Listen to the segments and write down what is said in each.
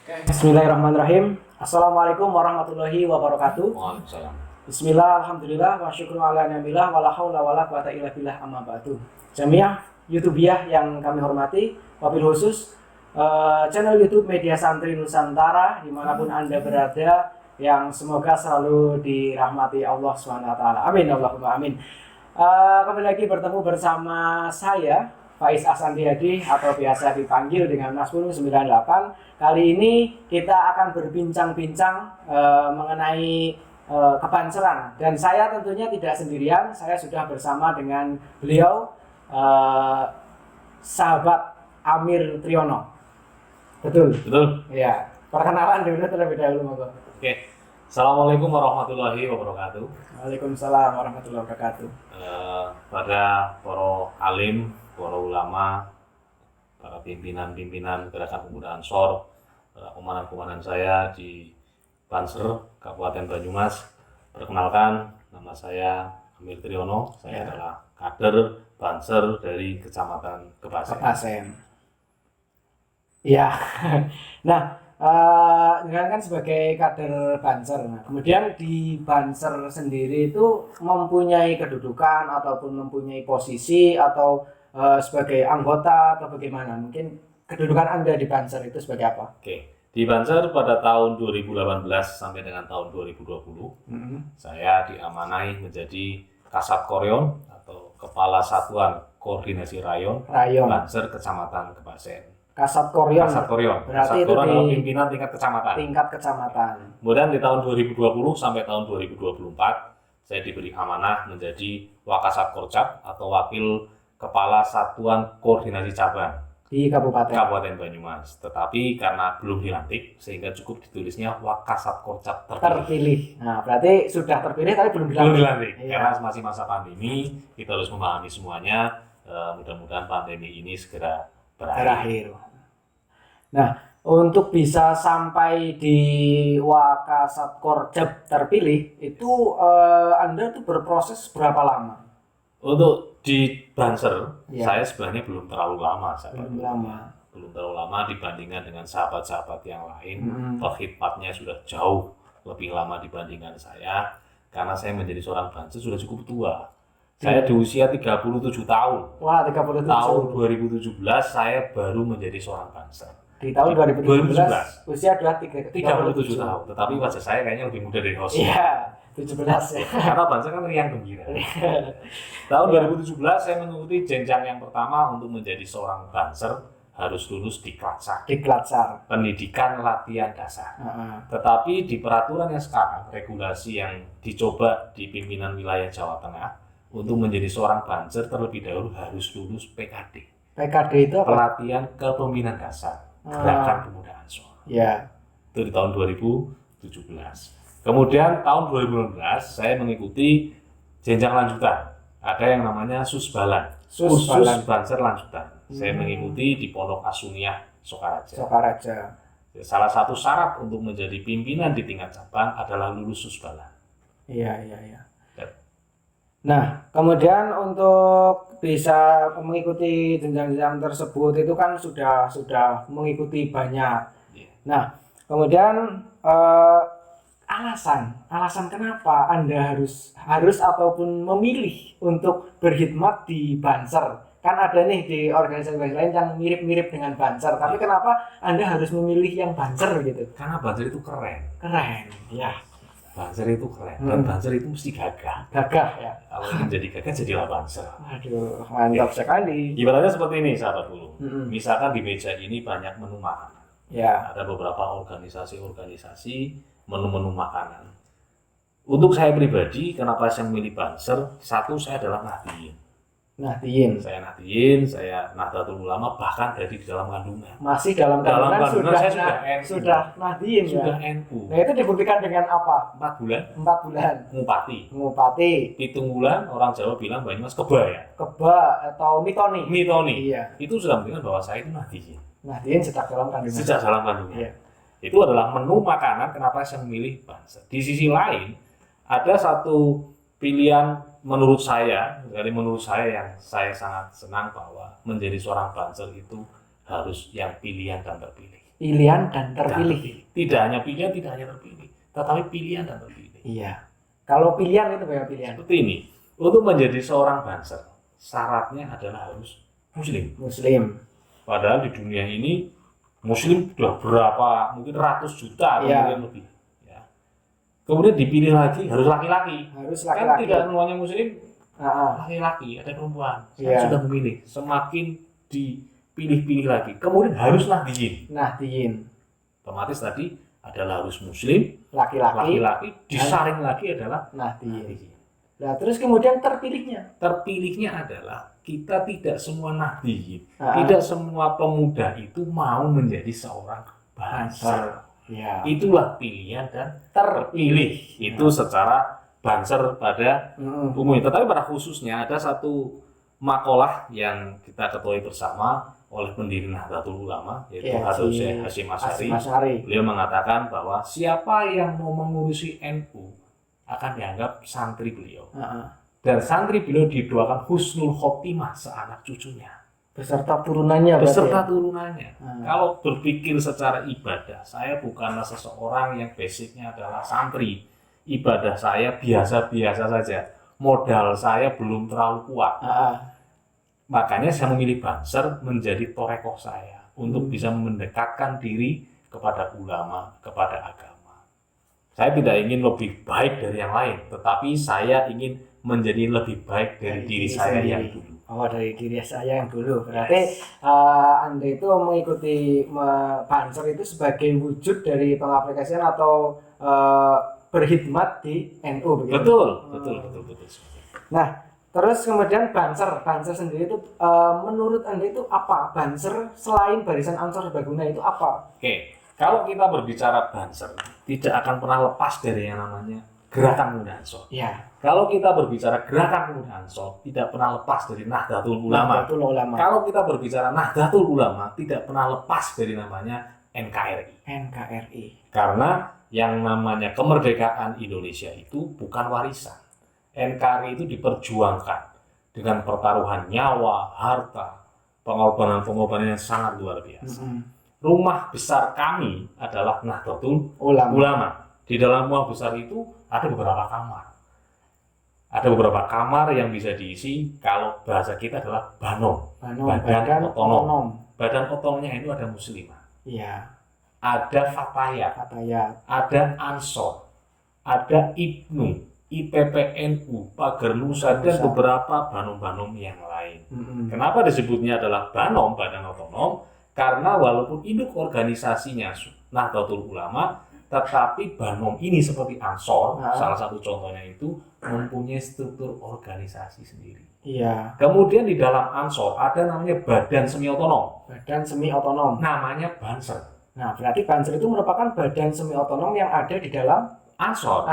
Bismillahirrahmanirrahim. Assalamualaikum warahmatullahi wabarakatuh. Waalaikumsalam. Bismillah, alhamdulillah, wa syukru ala nabilah, wa la hawla wa la quwata illa billah, amma ba'du. Jamiah YouTubiah yang kami hormati, wabil khusus channel YouTube Media Santri Nusantara dimanapun Anda berada, yang semoga selalu dirahmati Allah SWT. Amin, Allahumma amin. Kembali lagi bertemu bersama saya Faiz Asandiadi atau biasa dipanggil dengan Mas Pulung 98. Kali ini kita akan berbincang-bincang mengenai kebanseran, dan saya tentunya tidak sendirian. Saya sudah bersama dengan beliau, sahabat Amir Triyono. Betul? Betul. Ya. Perkenalan dulu terlebih dahulu, Monggo. Oke. Assalamualaikum warahmatullahi wabarakatuh. Waalaikumsalam warahmatullahi wabarakatuh. Pada para alim, para ulama, para pimpinan-pimpinan Gerakan Pemuda Ansor, para komandan-komandan saya di Banser, Kabupaten Banyumas. Perkenalkan, nama saya Amir Triyono. Saya adalah kader Banser dari Kecamatan Kebasen. Kebasen. Ya. Nah, kan sebagai kader Banser. Nah, kemudian di Banser sendiri itu mempunyai kedudukan ataupun mempunyai posisi atau sebagai anggota atau bagaimana? Mungkin kedudukan Anda di Banser itu sebagai apa? Oke. Di Banser pada tahun 2018 sampai dengan tahun 2020, saya diamanai menjadi Kasat Koryon atau Kepala Satuan Koordinasi Rayon Banser Kecamatan Kebasen. Kasat Koryon. Kasat Koryon. Berarti Kasat itu Koryon di adalah pimpinan tingkat kecamatan. Tingkat kecamatan. Kemudian di tahun 2020 sampai tahun 2024, saya diberi amanah menjadi Wakasat Korcap atau Wakil Kepala Satuan Koordinasi Cabang di Kabupaten Banyumas. Tetapi karena belum dilantik, sehingga cukup ditulisnya Wakasat Korcap terpilih. Nah, berarti sudah terpilih tapi belum dilantik. Karena masih masa pandemi, kita harus memahami semuanya. Mudah-mudahan pandemi ini segera berakhir. Nah, untuk bisa sampai di Wakasat Korcap terpilih itu Anda tuh berproses berapa lama? Untuk di Banser, saya sebenarnya belum terlalu lama. Belum terlalu lama dibandingkan dengan sahabat-sahabat yang lain. Khidmatnya sudah jauh lebih lama dibandingkan saya, karena saya menjadi seorang Banser sudah cukup tua. Saya di usia 37 tahun. Wah, 37. Tahun 2017 saya baru menjadi seorang Banser. Di tahun 2017 usia 37 tahun. Tetapi wajah saya kayaknya lebih muda dari Hoshi. Iya, 17 ya. Karena Banser kan riang gembira. Tahun 2017 saya mengikuti jenjang yang pertama untuk menjadi seorang Banser, harus lulus di Klatsar. Pendidikan latihan dasar. Tetapi di peraturan yang sekarang, regulasi yang dicoba di pimpinan wilayah Jawa Tengah, untuk menjadi seorang Banser terlebih dahulu harus lulus PKD. PKD itu apa? Pelatihan Kepemimpinan Dasar Gerakan Pemuda Ansor. Ya. Itu di tahun 2017. Kemudian tahun 2016 saya mengikuti jenjang lanjutan. Ada yang namanya Susbalan. Khusus Banser lanjutan. Saya mengikuti di Pondok Asuniah Sokaraja. Salah satu syarat untuk menjadi pimpinan di tingkat cabang adalah lulus Susbalan. Iya. Nah, kemudian untuk bisa mengikuti jenjang-jenjang tersebut itu kan sudah mengikuti banyak. Nah, kemudian alasan kenapa Anda harus ataupun memilih untuk berkhidmat di Banser? Kan ada nih di organisasi lain yang mirip-mirip dengan Banser, tapi kenapa Anda harus memilih yang Banser gitu? Karena Banser itu keren. Ya. Banser itu keren, dan Banser itu mesti gagah. Gagah ya. Kalau menjadi gagah, jadilah Banser. Aduh, mantap sekali. Ibaratnya seperti ini, sahabat dulu. Misalkan di meja ini banyak menu makanan. Ya. Ada beberapa organisasi menu-menu makanan. Untuk saya pribadi, kenapa saya memilih Banser? Satu, saya adalah Nahdliyin. Saya Nahdliyin, saya Nahdlatul Ulama, bahkan dari dalam kandungan. Masih dalam kandungan saya sudah Nahdliyin ya? Sudah NU. Nah, itu dibuktikan dengan apa? 4 bulan. 4 bulan. Ngupati. 7 bulan, orang Jawa bilang Banyumas keba ya? Keba atau mitoni. Iya. Itu sudah membuktikan bahwa saya itu Nahdliyin. Nahdliyin sejak dalam kandungan. Iya. Itu adalah menu makanan kenapa saya memilih Banser. Di sisi lain, ada satu pilihan menurut saya yang saya sangat senang, bahwa menjadi seorang Banser itu harus yang pilihan dan terpilih. Pilihan dan terpilih. Tidak hanya pilihan, tidak hanya terpilih, tetapi pilihan dan terpilih. Iya. Kalau pilihan itu kayak pilihan. Seperti ini, untuk menjadi seorang banser, syaratnya adalah harus muslim. Muslim. Padahal di dunia ini muslim sudah berapa, mungkin ratus juta atau mungkin lebih. Ya. Kemudian dipilih lagi harus laki-laki. Harus Kan laki-laki. tidak semuanya muslim laki-laki, ada perempuan. Saya sudah memilih, semakin dipilih-pilih lagi. Kemudian harus nahdiyin. Otomatis tadi adalah harus muslim, laki-laki, disaring lagi adalah nahdiyin. Nah, terus kemudian terpilihnya adalah kita tidak semua nahdiyin, tidak semua pemuda itu mau menjadi seorang banser. Ya. Itulah pilihan dan terpilih. Itu secara banser pada umumnya. Tetapi pada khususnya ada satu makalah yang kita ketahui bersama oleh pendiri Nahdlatul Ulama, yaitu Habib Hasyim Asy'ari. Beliau mengatakan bahwa siapa yang mau mengurusi NU akan dianggap santri beliau. Dan santri beliau didoakan husnul khotimah seanak cucunya. Beserta turunannya. Kalau berpikir secara ibadah, saya bukanlah seseorang yang basicnya adalah santri. Ibadah saya biasa-biasa saja. Modal saya belum terlalu kuat. Makanya saya memilih banser menjadi torekoh saya untuk bisa mendekatkan diri kepada ulama, kepada agama. Saya tidak ingin lebih baik dari yang lain, tetapi saya ingin menjadi lebih baik dari diri saya yang dulu. Dari diri saya yang dulu. Berarti Anda itu mengikuti banser itu sebagai wujud dari pengaplikasian atau berkhidmat di NU begitu? Betul. Nah, terus kemudian banser sendiri itu menurut Anda itu apa? Banser selain Barisan Ansor Serbaguna itu apa? Oke, kalau kita berbicara banser, tidak akan pernah lepas dari yang namanya Gerakan Pemuda Ansor. Ya. Kalau kita berbicara Gerakan Pemuda Ansor, tidak pernah lepas dari Nahdlatul Ulama. Kalau kita berbicara Nahdlatul Ulama, tidak pernah lepas dari namanya NKRI. Karena yang namanya kemerdekaan Indonesia itu bukan warisan. NKRI itu diperjuangkan dengan pertaruhan nyawa, harta, pengorbanan yang sangat luar biasa. Rumah besar kami adalah Nahdlatul Ulama. Di dalam rumah besar itu ada beberapa kamar. Ada beberapa kamar yang bisa diisi, kalau bahasa kita adalah banom, badan otonom. Badan otonomnya itu ada muslimah. Iya. Ada fatayat, ada ansor, ada ibnu, IPPNU, Pagar Nusa, dan beberapa banom-banom yang lain. Kenapa disebutnya adalah banom, badan otonom? Karena walaupun induk organisasinya Nahdlatul Ulama, tetapi banom ini seperti ansor, salah satu contohnya itu mempunyai struktur organisasi sendiri. Iya. Kemudian di dalam ansor ada namanya badan semi otonom. Namanya banser. Nah, berarti banser itu merupakan badan semi otonom yang ada di dalam ansor.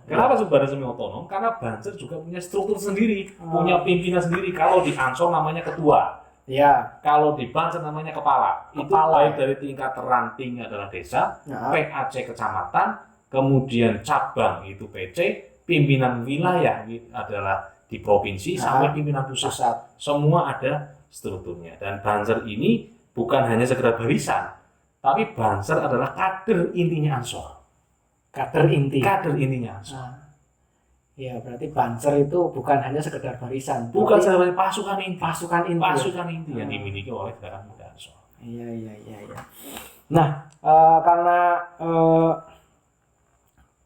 Kenapa badan semi otonom? Karena banser juga punya struktur sendiri, punya pimpinan sendiri. Kalau di ansor namanya ketua. Ya. Kalau di banser namanya kepala. Itu baik dari tingkat ranting adalah desa, PAC kecamatan, kemudian cabang itu PC, pimpinan wilayah adalah di provinsi, sampai pimpinan pusat. Semua ada strukturnya. Dan banser ini bukan hanya sekedar barisan, tapi banser adalah kader intinya ansor. Kader intinya ansor. Ya, berarti banser itu bukan hanya sekedar barisan. Bukan sekedar pasukan inti. Pasukan inti yang dimiliki oleh Gerakan Pemuda Ansor. Iya. Nah, karena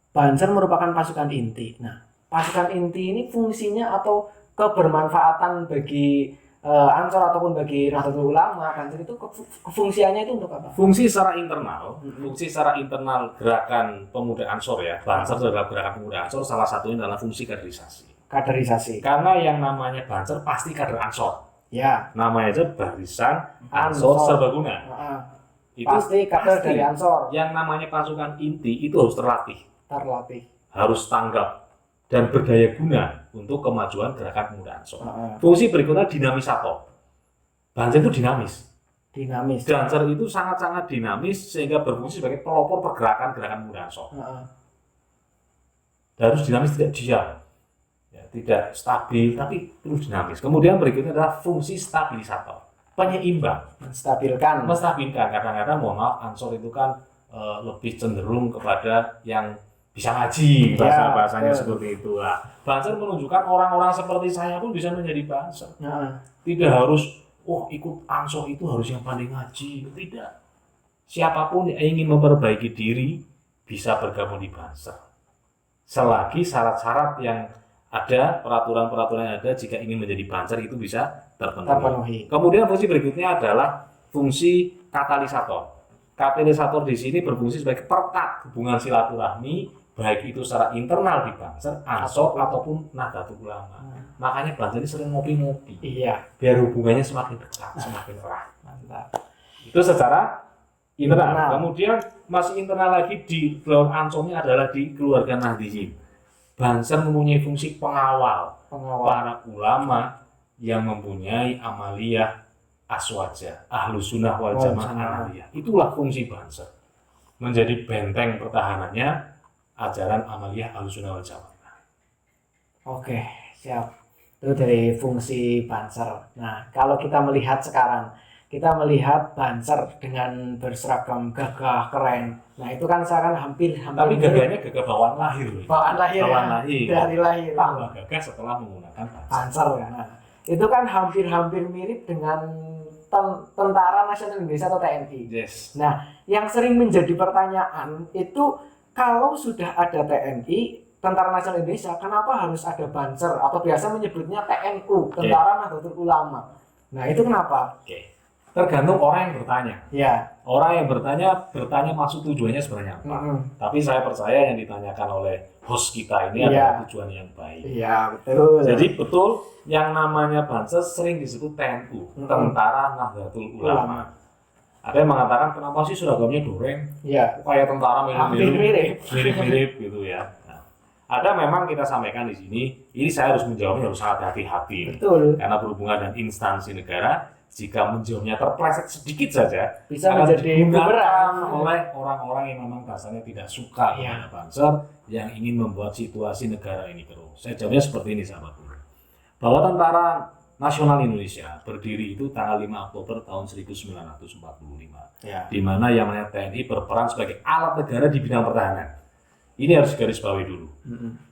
banser merupakan pasukan inti. Nah, pasukan inti ini fungsinya atau kebermanfaatan bagi ansor ataupun bagi Nahdlatul Ulama, banser itu kefungsiannya itu untuk apa? Fungsi secara internal Gerakan Pemuda Ansor ya. Banser adalah Gerakan Pemuda Ansor, salah satunya adalah fungsi kaderisasi. Karena yang namanya banser pasti kader ansor. Ya. Namanya aja Barisan Ansor Serbaguna. Itu pasti kader dari ansor. Yang namanya pasukan inti itu harus terlatih. Harus tanggap dan berdaya guna untuk kemajuan Gerakan Pemuda Ansor. Fungsi berikutnya dinamisator. Banser itu dinamis. Banser itu sangat-sangat dinamis sehingga berfungsi sebagai pelopor pergerakan Gerakan Pemuda Ansor. Harus dinamis, tidak diam, ya, tidak stabil, tapi terus dinamis. Kemudian berikutnya adalah fungsi stabilisator. penyeimbang, menstabilkan. Kadang-kadang mohon maaf Ansor itu kan lebih cenderung kepada yang bisa ngaji, bahasanya seperti itu lah. Banser menunjukkan orang-orang seperti saya pun bisa menjadi banser. Tidak harus ikut Ansor itu harus yang paling ngaji, tidak. Siapapun yang ingin memperbaiki diri bisa bergabung di banser. Selagi syarat-syarat yang ada, peraturan-peraturan yang ada jika ingin menjadi banser itu bisa terpenuhi. Kemudian fungsi berikutnya adalah fungsi katalisator. Katalisator di sini berfungsi sebagai perekat hubungan silaturahmi, baik itu secara internal di banser, Ansor ataupun Nahdlatul Ulama. Makanya banser ini sering ngopi-ngopi. Iya. Biar hubungannya semakin dekat, semakin erat. Itu secara internal. Kemudian masih internal lagi di dalam Ansornya adalah di keluarga Nahdliyin. Banser mempunyai fungsi pengawal para ulama yang mempunyai amaliyah aswaja, ahlus sunnah wal jamaah amaliyah. Itulah fungsi banser. Menjadi benteng pertahanannya ajaran amaliyah ahlus sunnah wal jamaah. Oke, siap. Itu dari fungsi banser. Nah, kalau kita melihat sekarang, kita melihat banser dengan berseragam gagah, keren. Nah, itu kan seakan hampir Tapi gagahnya gagah bawaan lahir. Bawaan lahir. Dari lahir. Tambah gagah setelah menggunakan banser. Nah, itu kan hampir mirip dengan Tentara Nasional Indonesia atau TNI. Yes. Nah, yang sering menjadi pertanyaan itu kalau sudah ada TNI, Tentara Nasional Indonesia, kenapa harus ada banser atau biasa menyebutnya TNU, Tentara Nahdlatul Ulama. Nah, itu kenapa? Tergantung orang yang bertanya. Ya. Orang yang bertanya maksud tujuannya sebenarnya apa. Tapi saya percaya yang ditanyakan oleh host kita ini adalah tujuan yang baik. Iya, betul. Jadi betul yang namanya banser sering disebut TNU, Tentara Nahdlatul Ulama. Ada yang mengatakan kenapa sih seragamnya doreng? Iya. Kayak tentara mirip-mirip gitu ya. Nah, ada memang kita sampaikan di sini, ini saya harus menjawabnya harus sangat hati-hati. Betul. Karena berhubungan dengan instansi negara. Jika menjawabnya terpleset sedikit saja, bisa menjadi bumerang oleh orang-orang yang memang dasarnya tidak suka kepada banser, yang ingin membuat situasi negara ini keruh. Saya jawabnya seperti ini, sahabat guru. Bahwa Tentara Nasional Indonesia berdiri itu tanggal 5 Oktober tahun 1945, di mana yang namanya TNI berperan sebagai alat negara di bidang pertahanan. Ini harus digarisbawahi dulu.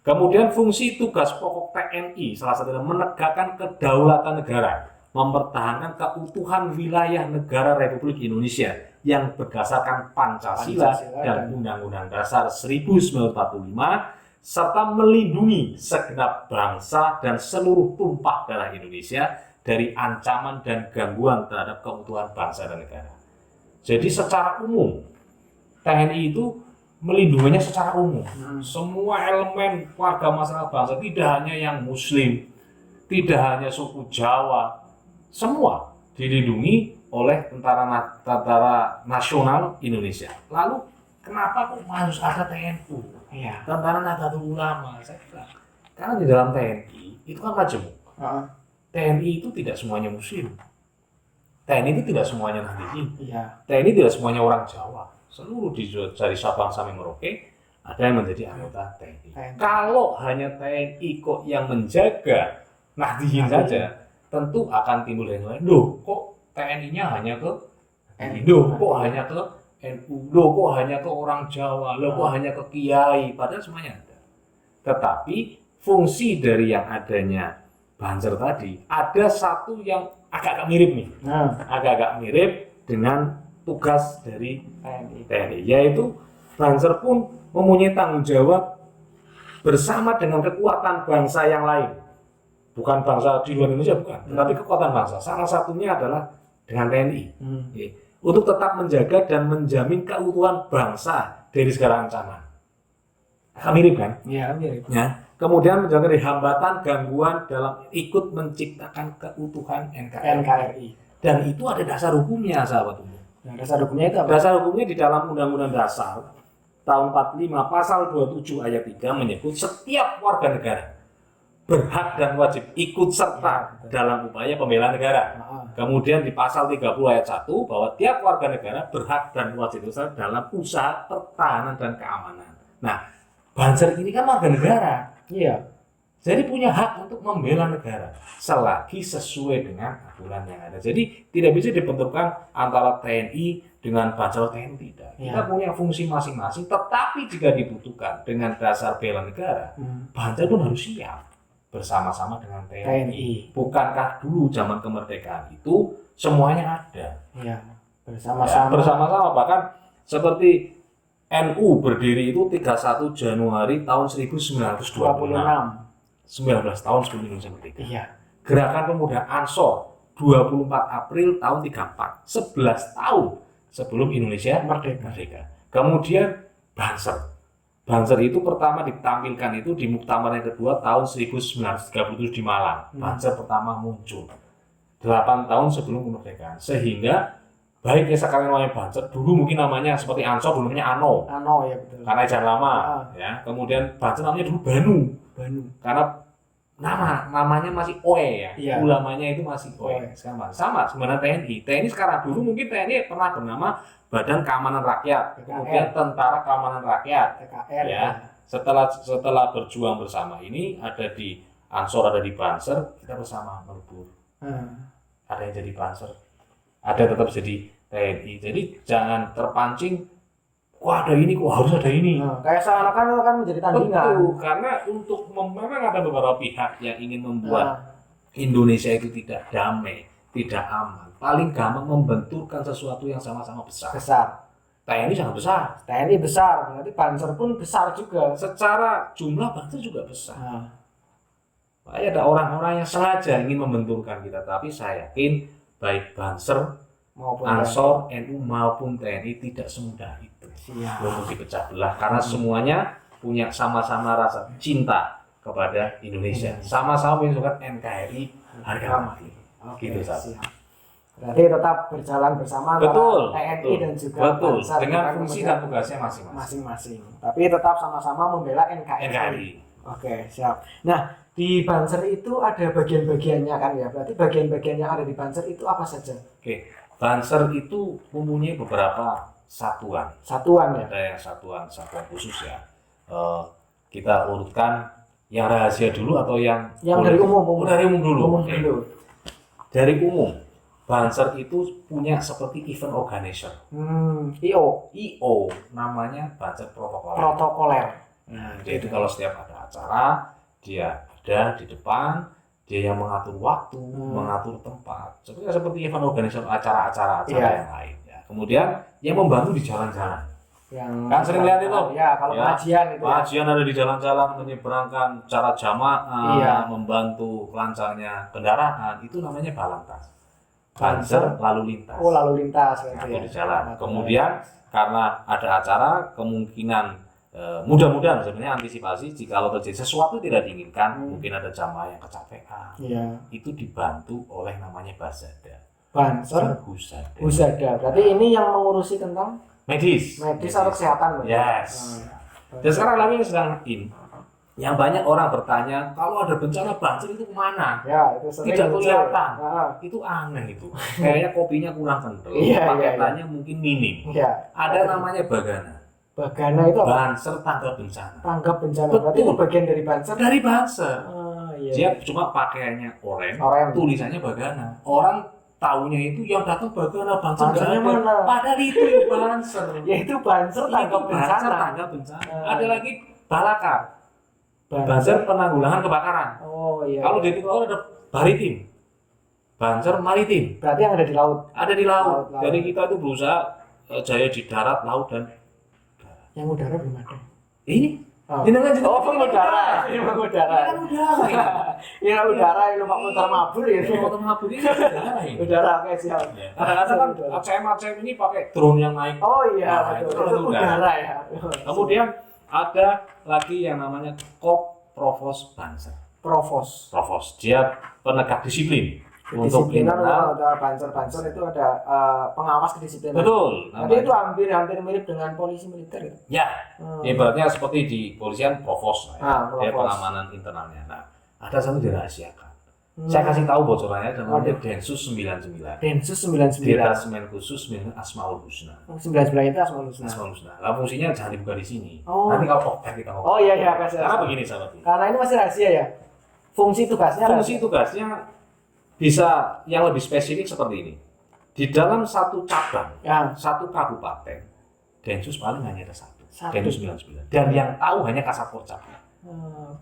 Kemudian fungsi tugas pokok TNI salah satunya menegakkan kedaulatan negara, mempertahankan keutuhan wilayah negara Republik Indonesia yang berdasarkan Pancasila dan Undang-Undang Dasar 1945 serta melindungi segenap bangsa dan seluruh tumpah darah Indonesia dari ancaman dan gangguan terhadap keutuhan bangsa dan negara. Jadi secara umum TNI itu melindunginya secara umum. Semua elemen warga masyarakat bangsa, tidak hanya yang Muslim, tidak hanya suku Jawa, semua dilindungi oleh Tentara Nasional Indonesia. Lalu kenapa kok harus ada TNU? Tentara Nahdlatul Ulama. Saya bilang, karena di dalam TNI itu kan majemuk. TNI itu tidak semuanya Muslim. TNI itu tidak semuanya Nahdliyin. TNI tidak semuanya orang Jawa. Seluruh dari Sabang sampai Merauke ada yang menjadi anggota TNI. Kalau hanya TNI kok yang menjaga Nahdliyin saja, tentu akan timbul yang lain. Loh, kok TNI-nya hanya ke NU? Loh, kok hanya ke NU? Loh, kok hanya ke orang Jawa? Loh, kok hanya ke Kiai? Padahal semuanya ada. Tetapi fungsi dari yang adanya banser tadi, ada satu yang agak-agak mirip nih. Agak-agak mirip dengan tugas dari TNI. Yaitu banser pun mempunyai tanggung jawab bersama dengan kekuatan bangsa yang lain. Bukan bangsa di luar Indonesia, bukan. Tetapi kekuatan bangsa. Salah satunya adalah dengan TNI. Untuk tetap menjaga dan menjamin keutuhan bangsa dari segala ancaman. Agak mirip kan? Iya, mirip. Kemudian menjaga dari hambatan, gangguan dalam ikut menciptakan keutuhan NKRI. Dan itu ada dasar hukumnya, sahabat umum. Dasar hukumnya itu apa? Dasar hukumnya di dalam Undang-Undang Dasar tahun 45 pasal 27 ayat 3 menyebut setiap warga negara berhak dan wajib ikut serta dalam upaya pembelaan negara. Kemudian di pasal 30 ayat 1 bahwa tiap warga negara berhak dan wajib ikut serta dalam usaha pertahanan dan keamanan. Nah, banser ini kan warga negara. Iya. Jadi punya hak untuk membela negara selagi sesuai dengan aturan yang ada. Jadi tidak bisa dibenturkan antara TNI dengan Banser TNI tidak. Kita punya fungsi masing-masing, tetapi jika dibutuhkan dengan dasar bela negara, Banser pun harus siap bersama-sama dengan TNI. Bukankah dulu zaman kemerdekaan itu semuanya ada? Iya, bersama-sama. Ya, bersama-sama, bahkan seperti NU berdiri itu 31 Januari tahun 1926. 19 tahun sebelum Indonesia merdeka. Iya. Gerakan Pemuda Ansor 24 April tahun 34, 11 tahun sebelum Indonesia merdeka. Kemudian Banser. Banser itu pertama ditampilkan itu di Muktamar yang kedua tahun 1937 di Malang. Banser pertama muncul 8 tahun sebelum kemerdekaan. Sehingga baik yang sekarang namanya Banser, dulu mungkin namanya seperti Ansor, dulu namanya Ano. Ano ya betul. Karena ejar lama, ya. Kemudian Banser namanya dulu Banu. Karena namanya masih OE ya. Iya. Ulamanya itu masih OE. Sekarang sama sebenarnya TNI. TNI sekarang dulu mungkin TNI pernah bernama Badan Keamanan Rakyat, kemudian Tentara Keamanan Rakyat. TKR. Ya. Setelah berjuang bersama ini ada di Ansor, ada di Banser, kita bersama melebur. Ada yang jadi Banser, ada tetap jadi TNI. Jadi jangan terpancing wah ada ini, kok harus ada ini. Kayak seakan-akan kan menjadi tandingan. Betul, karena untuk memang ada beberapa pihak yang ingin membuat Indonesia itu tidak damai, tidak aman. Paling gampang membenturkan sesuatu yang sama-sama besar. TNI sangat besar. TNI besar, berarti Banser pun besar juga. Secara jumlah Banser juga besar. Ada orang-orang yang sengaja ingin membenturkan kita, tapi saya yakin baik Banser maupun Ansor, NU maupun TNI tidak semudah itu untuk dipecah belah karena semuanya punya sama-sama rasa cinta kepada Indonesia, sama-sama menyukai NKRI harga mati. Gitu saja. Berarti tetap berjalan bersama TNI dan juga Banser dengan fungsi dan tugasnya masing-masing. Tapi tetap sama-sama membela NKRI. Oke, siap. Nah, di Banser itu ada bagian-bagiannya kan ya? Berarti bagian-bagian yang ada di Banser itu apa saja? Oke. Banser itu mempunyai beberapa satuan. Satuan ya? Ada yang satuan khusus ya. Kita urutkan yang rahasia dulu atau yang dari umum? Dari umum dulu. Dari umum. Banser itu punya seperti event organizer. IO namanya Banser Protokoler. Jadi kalau setiap ada acara, dia ada di depan. Dia yang mengatur waktu, mengatur tempat. Seperti event organizer acara-acara yang lain. Ya. Kemudian yang membantu di jalan-jalan. Kan sering lihat itu. Ya, kalau pengajian itu. Pengajian ada di jalan-jalan menyeberangkan cara jamaah, membantu lancarnya kendaraan. Itu namanya Balantas. Banser lalu lintas. Oh, lalu lintas. Di jalan. Kemudian karena ada acara, kemungkinan mudah-mudahan sebenarnya antisipasi jika terjadi sesuatu tidak diinginkan, mungkin ada jamaah yang kecapean, itu dibantu oleh namanya Basada. Banser Husada. Berarti ini yang mengurusi tentang medis atau kesehatan. Yes. Dan sekarang lagi yang sedang yang banyak orang bertanya kalau ada bencana Banser itu kemana? Ya, itu sering tidak kelihatan. Itu aneh itu. Kayaknya kopinya kurang kental, paketannya mungkin minim. Ada namanya Bagana. Bagana itu apa? Banser tanggap bencana. Tanggap bencana. Berarti itu bagian dari Banser. Dari Banser. Dia cuma pakaiannya oranye. Tulisannya Bagana. Orang tahunya itu yang datang Bagana, Banser nggak ada. Mana? Padahal itu Banser. Yaitu Banser tanggap bencana. Ada lagi Balakar. Banser penanggulangan kebakaran. Kalau di timur ada Baritim. Banser maritim. Berarti yang ada di laut. Ada di laut. Jadi kita itu berusaha jaya di darat, laut dan yang udara belum ada. Ini? Jenengan pengudara. Ini pengudara. Ini udara, ini Pak motor mabur ya. Motor mabur ini udara ini. Udara, oke siap. Kadang-kadang kan ACM ini pakai drone yang naik. Oh iya, betul. Itu udara ya. Kemudian ada lagi yang namanya Kop Provos Banser. Provos. Dia penegak disiplin. Untuk kriminal, ada Banser itu ada pengawas kedisiplinan. Betul. Jadi itu hampir mirip dengan polisi militer gitu. Ya, ibaratnya seperti di polisian Provos, dia pengamanan internalnya. Nah, ada satu dirahasiakan. Saya kasih tahu bocorannya, namanya Densus 99. Densus 99. Detasemen khusus milik Asmaul Husna. 99 itu Asmaul Husna. Nah, fungsinya jangan dibuka di sini. Nanti kalau kita ngomong. Oh iya, kasih. Karena begini sahabat. Karena ini masih rahasia ya. Fungsi tugasnya bisa yang lebih spesifik seperti ini. Di dalam satu cabang, satu kabupaten, Densus paling hanya ada satu. Densus 99. Dan yang tahu hanya Kasat Porcap.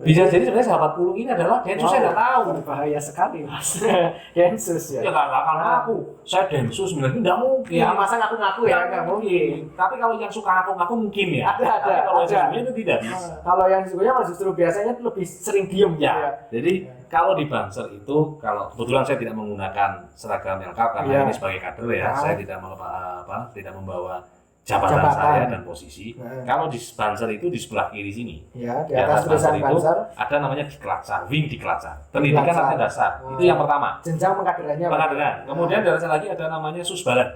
Bisa jadi sebenarnya sahabat pulung ini adalah Densus, saya nggak tahu. Bahaya sekali mas. Densus ya. Ya nggak akan ngaku. Saya Densus 99 nggak mungkin. Ya masa ngaku-ngaku ya nggak mungkin. Tapi kalau yang suka ngaku-ngaku mungkin ya. Ada. Tapi kalau yang sesungguhnya itu tidak bisa. Kalau yang sesungguhnya malah justru biasanya lebih sering diem ya. Jadi kalau di Banser itu, kalau kebetulan saya tidak menggunakan seragam lengkap karena ini sebagai kader ya, saya tidak membawa jabatan saya dan posisi. Kalau di Banser itu di sebelah kiri sini. Ya, di atas tulisan itu ada namanya Diklatcar, Wing Diklatcar. Pendidikan latihan dasar. Itu yang pertama. Jenjang pengkaderannya. Kemudian dari sana lagi ada namanya Susbalan.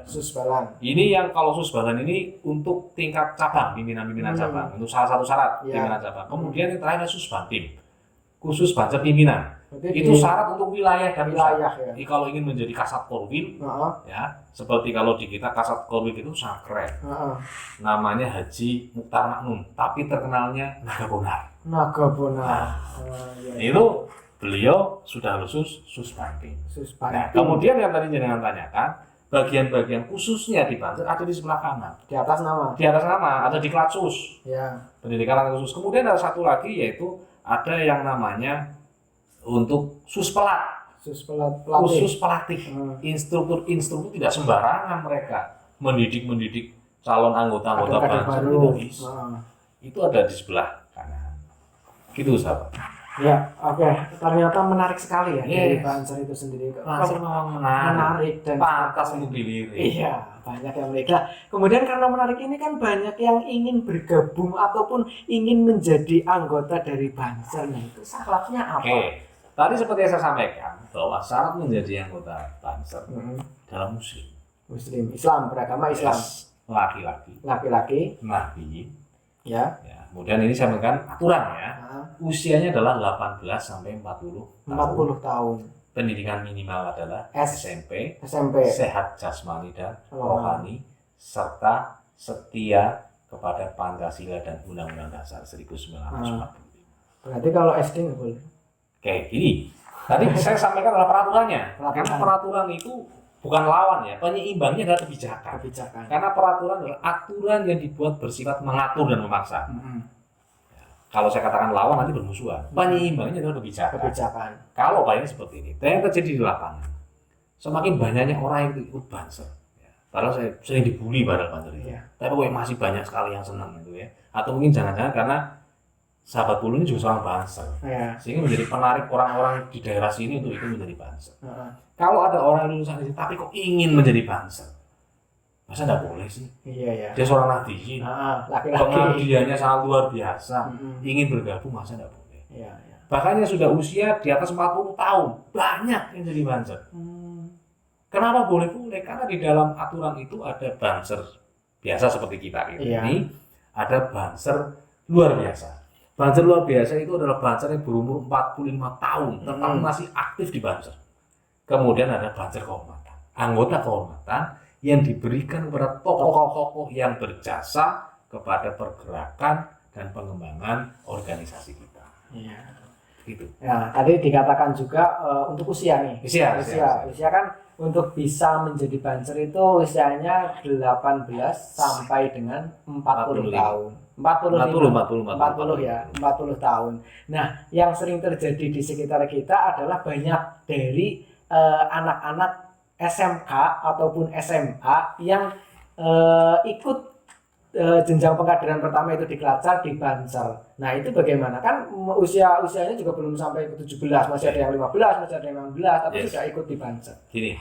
Ini yang kalau Susbalan ini untuk tingkat cabang, pimpinan-pimpinan cabang. Untuk salah satu syarat pimpinan cabang. Kemudian yang terakhir Susbantim. Khusus Banser pimpinan. Itu syarat untuk wilayah dan wilayah ya. Kalau ingin menjadi Kasat Korwil, ya seperti kalau di kita Kasat Korwil itu sangat keren. Namanya Haji Mukhtar Maknun, tapi terkenalnya Nagabonar. Itu beliau sudah lulus Susbantim. Nah, kemudian yang tadi jenengan tanyakan, bagian-bagian khususnya di Banser ada di sebelah kanan. Di atas nama ada di Klatsus. Ya. Pendidikan khusus. Kemudian ada satu lagi yaitu ada yang namanya untuk Suspelat, khusus pelatih. Instruktur tidak sembarangan mereka mendidik calon anggota Banser itu bisa. Itu ada di sebelah kanan. Gitu sahabat. Ya, oke. Ternyata menarik sekali ya dari Banser itu sendiri. Banser memang menarik dan pantas untuk dilirik. Iya, banyak yang menarik. Nah, kemudian karena menarik ini kan banyak yang ingin bergabung ataupun ingin menjadi anggota dari Banser. Nah, itu syaratnya apa? Tadi seperti yang saya sampaikan bahwa syarat menjadi anggota Banser dalam Islam, beragama Islam. Laki-laki. Nabi. Ya. Kemudian ini saya sampaikan aturan ya. Usianya adalah 18 sampai 40 tahun. Pendidikan minimal adalah SMP. Sehat jasmani dan rohani serta setia kepada Pancasila dan Undang-Undang Dasar 1945. Berarti kalau SD nggak boleh? Kayak gini. Tadi saya sampaikan adalah peraturannya. Karena peraturan itu bukan lawan ya, penyeimbangnya adalah kebijakan. Karena peraturan adalah aturan yang dibuat bersifat mengatur dan memaksa. Kalau saya katakan lawan nanti bermusuhan. Penyeimbangnya adalah kebijakan. Kalau bayangnya seperti ini, yang terjadi di lapangan, semakin banyaknya orang yang ikut Banser. Padahal saya sering dibully pada Banser itu. Tapi masih banyak sekali yang senang itu ya. Atau mungkin jangan-jangan karena sahabat pulung ini juga seorang Banser. Sehingga menjadi penarik orang-orang di daerah sini untuk ikut menjadi Banser. Kalau ada orang lulusan ini, tapi kok ingin menjadi Banser, masa nggak boleh sih? Iya. Dia seorang nadiyin, pengabdiannya sangat luar biasa, ingin bergabung masa nggak boleh? Bahkan yang sudah usia di atas 40 tahun, banyak yang jadi Banser. Kenapa boleh? Karena di dalam aturan itu ada Banser biasa seperti kita ini, ada Banser luar biasa. Banser luar biasa itu adalah Banser yang berumur 45 tahun, tetapi masih aktif di Banser. Kemudian ada Banser kehormatan, anggota kehormatan yang diberikan kepada tokoh-tokoh yang berjasa kepada pergerakan dan pengembangan organisasi kita. Gitu. Ya, tadi dikatakan juga untuk usia nih. Usia kan untuk bisa menjadi Banser itu usianya 18 sampai dengan 40 tahun. 40 tahun. Nah, yang sering terjadi di sekitar kita adalah banyak dari anak-anak SMK ataupun SMA yang ikut jenjang pengkaderan pertama itu di Klatcar, di Banser. Nah, itu bagaimana? Kan usianya juga belum sampai ke 17, masih ada yang 15, masih ada yang 16, tapi sudah ikut di Banser. Gini,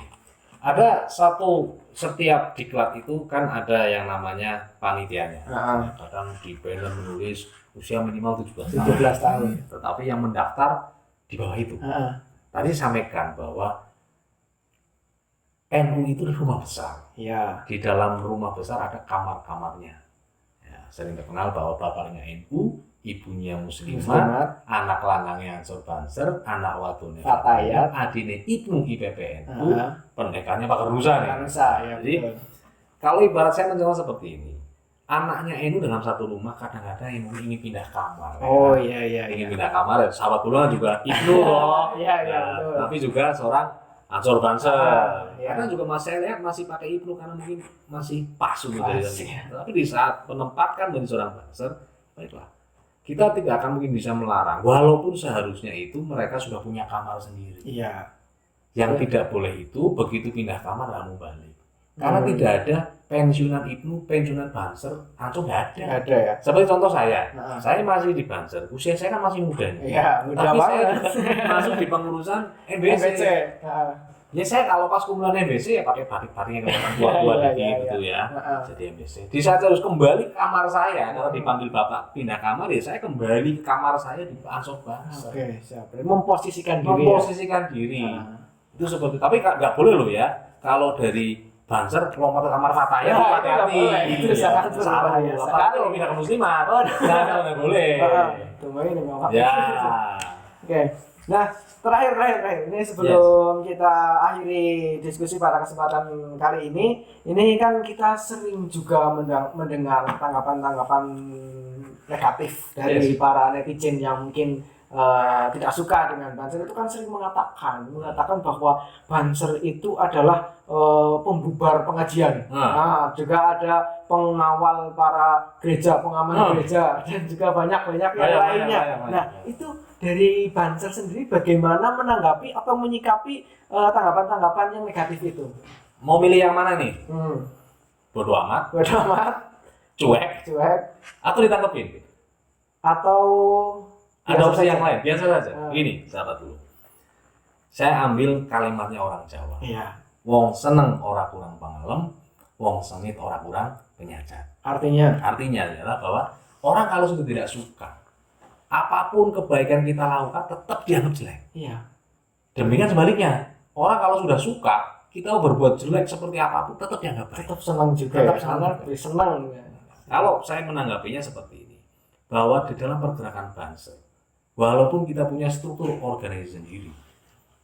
ada setiap diklat itu kan ada yang namanya panitianya. Kadang di banner menulis usia minimal 17 tahun. Tetapi yang mendaftar di bawah itu. Tadi sampaikan bahwa NU itu rumah besar. Di dalam rumah besar ada kamar-kamarnya. Sering terkenal bahwa bapaknya NU, ibunya muslimat, anak lanangnya Ansor Banser, anak wadone Fatayat, adine Ibnu IPPNU, pendekannya Pak Kerusa nih. Ya, jadi kalau ibarat saya menjelaskan seperti ini, anaknya Enu dalam satu rumah kadang-kadang Enu ingin pindah kamar. Oh ya. iya. Ingin pindah kamar, ya. Sahabat Tulungan juga Ibnu loh. Iya, Nah, betul. tapi juga seorang Ansor Banser. Iya. Kadang juga saya lihat masih pakai Ibnu karena mungkin masih pas gitu Pas, dari ya. Tapi di saat menempatkan menjadi seorang Banser, baiklah. Kita tidak akan mungkin bisa melarang, walaupun seharusnya itu mereka sudah punya kamar sendiri. Iya. Yang tidak boleh itu begitu pindah kamar kamu balik. Karena tidak ada pensiunan Ibnu, pensiunan Banser, atau nggak ada. Nggak ada ya. Seperti contoh saya, Nah. saya masih di Banser, usia saya kan masih muda nih. Iya, mudah Tapi saya banget. juga masuk di pengurusan MBC. Nah. Ya saya kalau pas kumpulan MBC ya pakai batik-batik yang tua-tua Iya, dikit iya, gitu ya. Nah. Jadi MBC. Di saat saya harus kembali ke kamar saya, kalau dipanggil bapak pindah kamar ya saya kembali ke kamar saya di Ansor Banser. Oke, siap. Memposisikan diri. Memposisikan diri. Nah. Itu seperti, tapi nggak boleh loh ya kalau dari Banser lompat ke kamar Fataya Ya, itu itu hati-hati. nggak boleh. Itu sangat berbahaya. Apalagi kalau pindah ke muslimat, nggak boleh. Tunggu ini Bapak. Ya. Oke. Nah, terakhir. Ini sebelum kita akhiri diskusi pada kesempatan kali ini kan kita sering juga mendengar tanggapan-tanggapan negatif dari para netizen yang mungkin tidak suka dengan Banser. Itu kan sering mengatakan bahwa Banser itu adalah pembubar pengajian. Nah, juga ada pengawal para gereja, pengaman gereja, dan juga banyak yang lainnya. Nah, itu dari Banser sendiri bagaimana menanggapi atau menyikapi tanggapan-tanggapan yang negatif itu? Mau milih yang mana nih? Bodoh amat, Bodoh amat, cuek, atau ditangkepin? Atau ada biasa opsi saja? yang lain, biasa saja. Gini, sahabat dulu. Saya ambil kalimatnya orang Jawa. Iya. Wong seneng ora kurang pangalem, wong sengit ora kurang penyacat. Artinya Adalah bahwa orang kalau sudah tidak suka, apapun kebaikan kita lakukan tetap dianggap jelek. iya. Demikian sebaliknya, orang kalau sudah suka, kita mau berbuat jelek seperti apapun tetap dianggap baik. Tetap senang juga. Tetap ya, senang karena juga. lebih senang. Ya. Kalau saya menanggapinya seperti ini, bahwa di dalam pergerakan Banser, walaupun kita punya struktur organisasi sendiri,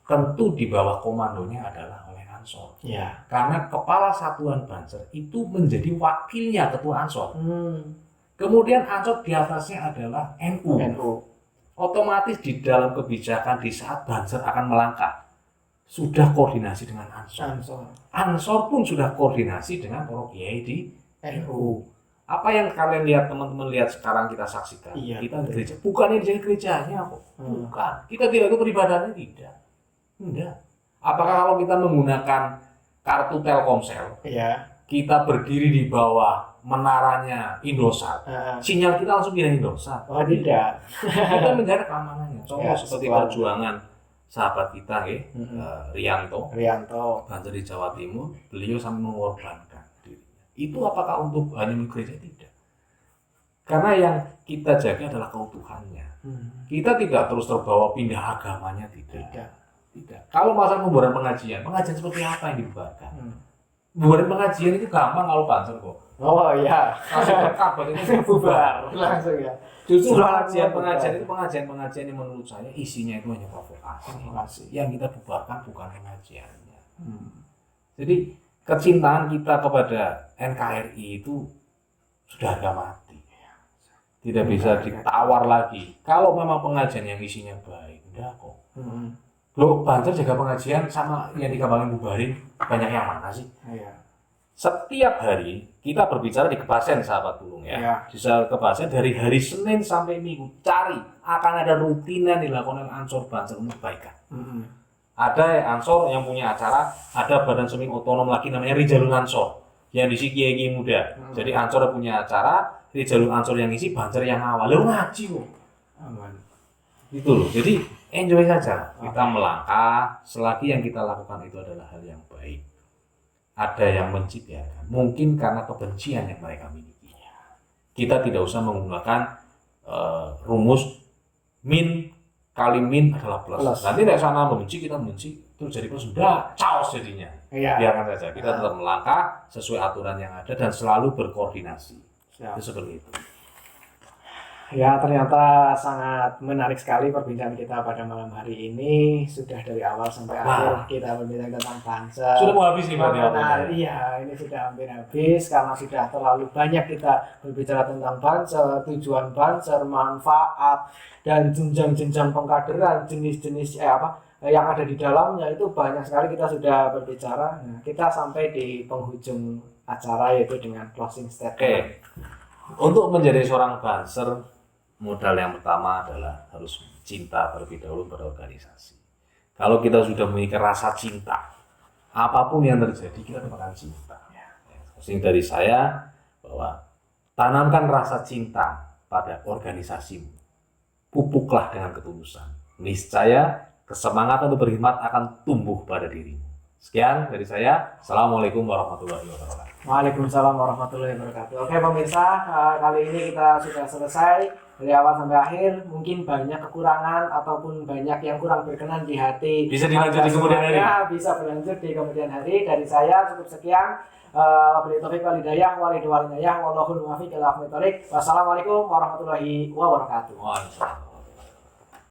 tentu di bawah komandonya adalah oleh Ansor. Iya. Karena kepala satuan Banser itu menjadi wakilnya ketua Ansor. Hmm. Kemudian Ansor di atasnya adalah NU. NU. Otomatis di dalam kebijakan di saat Banser akan melangkah, sudah koordinasi dengan Ansor. Ansor pun sudah koordinasi dengan para kiai di NU. Apa yang kalian lihat, teman-teman lihat sekarang kita saksikan, Iya, kita betul. gereja, bukan di gerejanya kok, bukan. Kita tidak itu peribadatannya tidak. Enggak. Apakah kalau kita menggunakan kartu Telkomsel, Iya. kita berdiri di bawah menaranya Indosat, sinyal kita langsung pindah Indosat? Oh tidak. Kita menjaga keamanannya. Contoh Ya, seperti sesuai. perjuangan sahabat kita, Rianto, Banser di Jawa Timur, beliau sampai mengorbankan dirinya. Itu apakah untuk hanya gereja? Tidak. Karena yang kita jaga adalah keutuhannya. Kita tidak terus terbawa pindah agamanya, tidak. Kalau masalah pembubaran pengajian seperti apa yang dibubarkan? Pembubaran pengajian itu gampang kalau Banser kok. Oh iya. Kasih berkabar itu Bubar langsung ya. Justru Semua pengajian itu pengajian yang menurut saya isinya itu hanya provokasi. Yang kita bubarkan bukan pengajiannya. Jadi kecintaan kita kepada NKRI itu sudah harga mati. Tidak bisa ditawar lagi. Kalau memang pengajian yang isinya baik, enggak kok. Loh, Banser jaga pengajian sama yang dikembangin bubarin, banyak yang mana sih? Iya. Setiap hari kita berbicara di Kebasen, sahabat Tulung ya. Iya. Di Kebasen dari hari Senin sampai Minggu cari akan ada rutinan dilakukan Ansor Banser untuk kebaikan. Ada Ansor yang punya acara, ada badan semi otonom lagi namanya Rijalul Ansor yang diisi kiai muda. Jadi Ansor punya acara, Rijalul Ansor yang isi, Banser yang awal. Lalu ngaji kok. Aman. Itu loh. Jadi enjoy saja. Kita melangkah selagi yang kita lakukan itu adalah hal yang baik. Ada yang benci biarkan. Mungkin karena kebencian yang mereka miliki. Kita tidak usah menggunakan rumus min kali min adalah plus. Nanti dari sana membenci, kita membenci, terus jadi plus. Sudah, caos jadinya. Iya. Biarkan saja. Kita tetap melangkah sesuai aturan yang ada dan selalu berkoordinasi. Siap. Itu seperti itu. Ya, ternyata sangat menarik sekali perbincangan kita pada malam hari ini. Sudah dari awal sampai akhir kita berbincang tentang banser. Sudah mau habis nih Pak. Nah, iya, ini sudah hampir habis karena sudah terlalu banyak kita berbicara tentang banser, tujuan banser, manfaat, dan jenjang-jenjang pengkaderan, jenis-jenis yang ada di dalamnya itu banyak sekali kita sudah berbicara. Nah, kita sampai di penghujung acara yaitu dengan closing statement. Oke. Untuk menjadi seorang banser, modal yang pertama adalah harus cinta terlebih dahulu pada organisasi. Kalau kita sudah memiliki rasa cinta, apapun yang terjadi kita akan cinta. Maksudnya dari saya bahwa tanamkan rasa cinta pada organisasimu, pupuklah dengan ketulusan. Niscaya kesemangat untuk berkhidmat akan tumbuh pada dirimu. Sekian dari saya. Assalamualaikum warahmatullahi wabarakatuh. Waalaikumsalam warahmatullahi wabarakatuh. Oke pemirsa, kali ini kita sudah selesai dari awal sampai akhir. Mungkin banyak kekurangan ataupun banyak yang kurang berkenan di hati. Bisa dilanjut di kemudian hari. Bisa berlanjut di kemudian hari. Dari saya cukup sekian. Wabillahi taufiq wal hidayah, walillahi walhidayah, wallahul muwaffiq ila aqwamit thoriq. Wassalamualaikum warahmatullahi wabarakatuh. Waalaikumsalam.